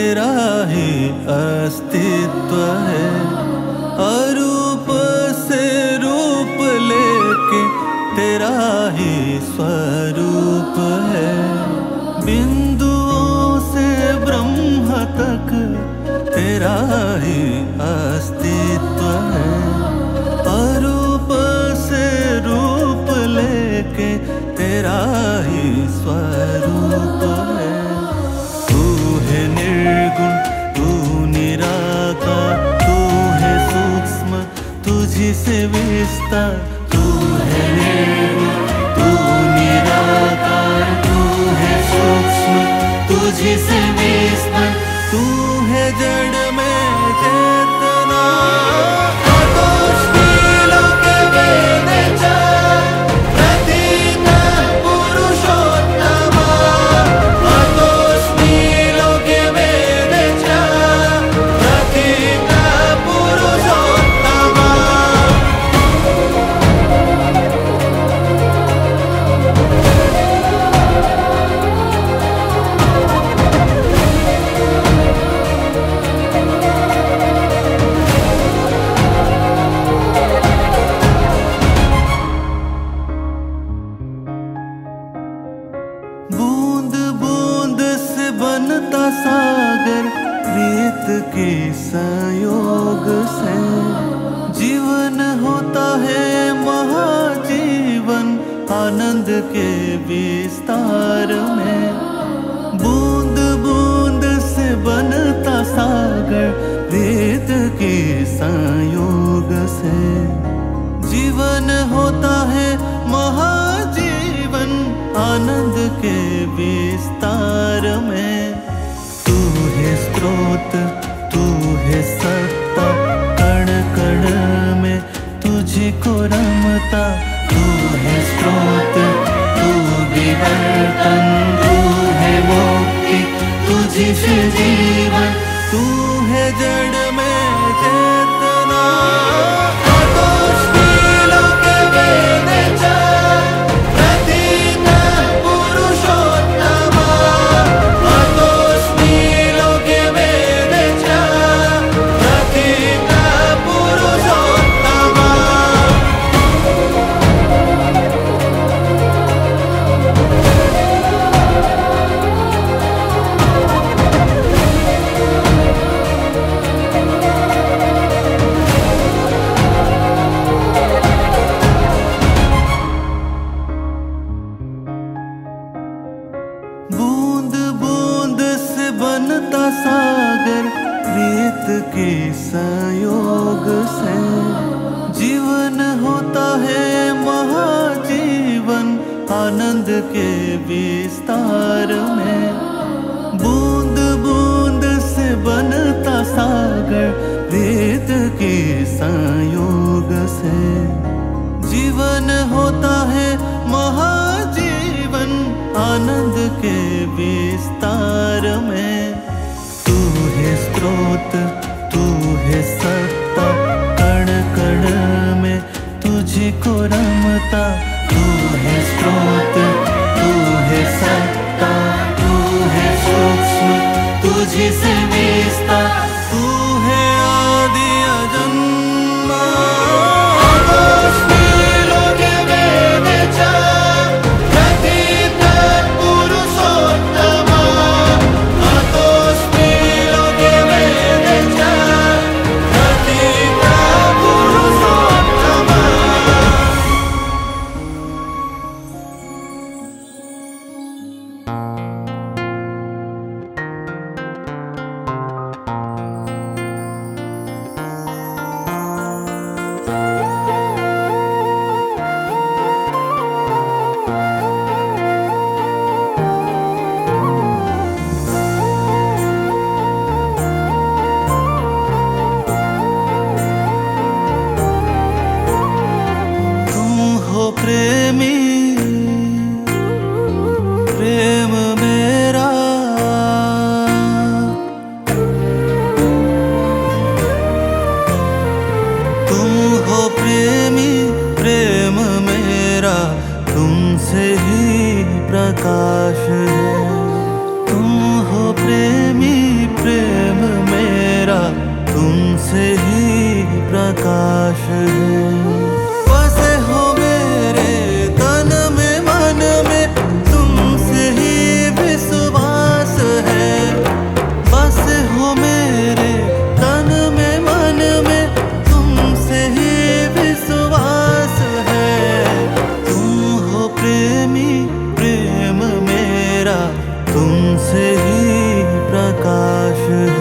तेरा ही अस्तित्व है। अरूप से रूप लेके तेरा ही स्वरूप है। बिंदुओं से ब्रह्म तक तेरा ही अस्तित्व है। अरूप से रूप लेके तेरा ही स्वरूप है। तू है निर्गुण, तू निराकार, तू है सूक्ष्म, तुझी से विस्तार। तू है निर्गुण, तू निराकार, तू है सूक्ष्म, तुझी से विस्तार। तू है जड़ में चेतना, आकाश नीलों के वेद चार, प्रतीक पुरुषोत्तम। आकाश नीलों के वेद चार, प्रतीक पुरुषोत्तम। बूंद बूंद से बनता सागर, रेत के संयोग से जीवन होता है महाजीवन, आनंद के विस्तार में। बूंद बूंद से बनता सागर, रेत के संयोग से जीवन होता है महाजीवन, आनंद के विस्तार में। तू है स्रोत, तू है सत्ता, कण कण में तुझी को रमता। तू है स्रोत, तू विवर्तन, तू है मुक्ति, तुझी से जीवन। तू है जड़ में चेतना, आकाश नीलों के वेद चार, प्रतीक पुरुषोत्तम। आकाश नीलों के वेद चार, प्रतीक पुरुषोत्तम। बूंद बूंद से बनता सागर, रेत के संयोग से जीवन होता है महाजीवन, आनंद के विस्तार में। बूंद बूंद से बनता सागर, रेत के संयोग से जीवन होता है महाजीवन, आनंद के विस्तार में। तू है स्रोत, तू है सत्ता, कण कण में तुझी को रमता। तू है स्रोत, तू है सत्ता, तू है सूक्ष्म, तुझी से विस्तार। तू है आदि अजन्मा, आकाश नीलों के वेद चार, प्रतीक पुरुषोत्तम। आकाश नीलों के वेद चार, प्रतीक पुरुषोत्तम। प्रेमी प्रेम मेरा, तुम हो प्रेमी प्रेम मेरा, तुमसे ही प्रकाश है। तुम हो प्रेमी प्रेम मेरा तुमसे ही प्रकाश है। बसे हो मेरे तन में मन में तुमसे ही विश्वास है। बसे हो मेरे तन में मन में तुमसे ही विश्वास है। तुम हो प्रेमी प्रेम मेरा तुमसे ही प्रकाश है।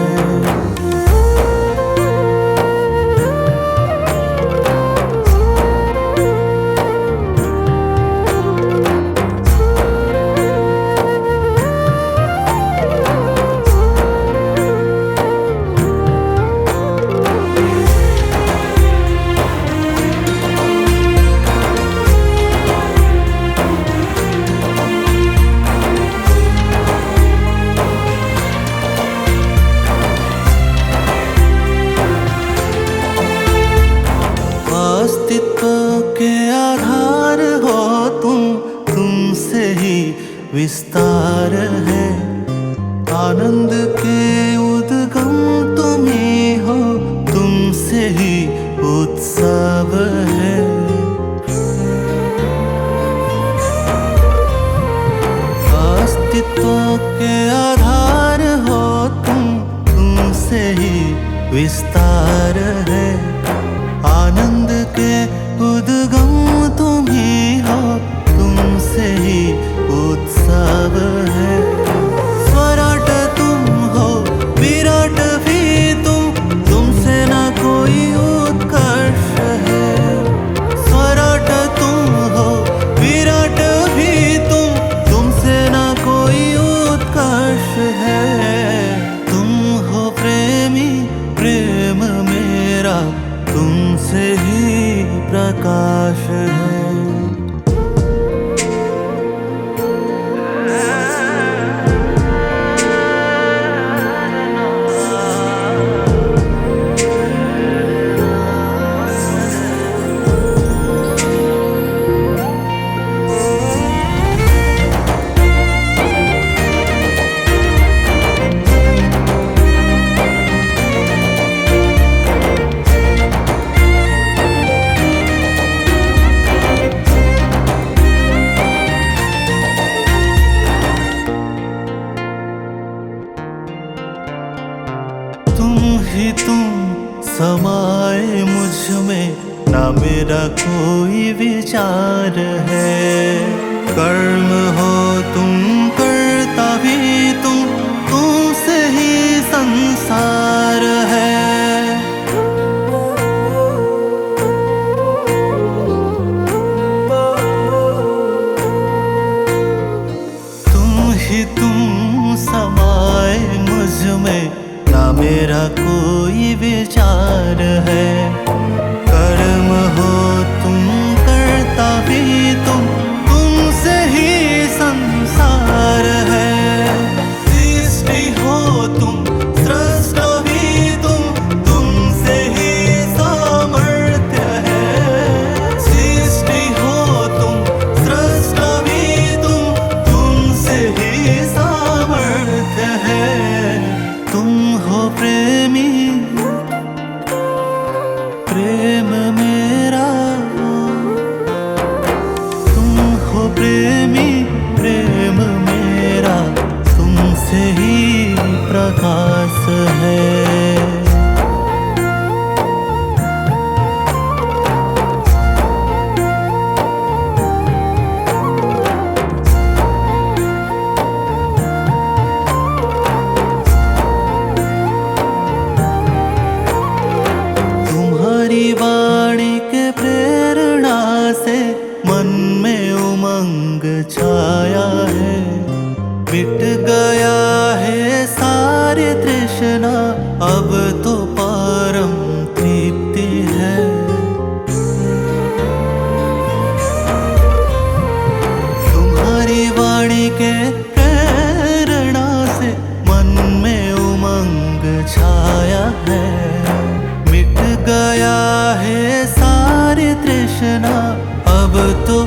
अस्तित्व के आधार हो तुम, तुमसे ही विस्तार है। आनंद के उद्गम तुम ही हो, तुमसे ही उत्सव है। अस्तित्व के आधार हो तुम, तुमसे ही विस्तार है। आनंद के उद्गम तुम ही हो, तुमसे ही उत्सव है। स्वराट तुम हो विराट भी तुम, तुमसे ना कोई उत्कर्ष है। स्वराट तुम हो विराट भी तुम, तुमसे ना कोई उत्कर्ष है। तुम हो प्रेमी प्रेम मेरा तुमसे ही प्रकाश है। तुम ही तुम समाए मुझ में, ना मेरा कोई विचार है। कर्म हो तुम करता भी तुम, तुमसे ही संसार है। तुम ही तुम समाए मुझ में, ना मेरा कोई विचार है। कर्म हो तुम करता भी तुम, तुमसे ही संसार है। सृष्टि हो तुम सृष्टा भी तुम, तुमसे ही सामर्थ्य है। सृष्टि हो तुम सृष्टा भी तुम, तुमसे ही सामर्थ्य है। तुम हो प्रेमी प्रेम मेरा, तुम हो प्रेमी प्रेम मेरा तुमसे ही प्रकाश है। वाणी के प्रेरणा से मन में उमंग छाया है। मिट गया है सारी तृष्णा, अब तो परम तृप्ति है। तुम्हारी वाणी के प्रेरणा से मन में उमंग छाया है। मिट गया है सारी तृष्णा, अब तो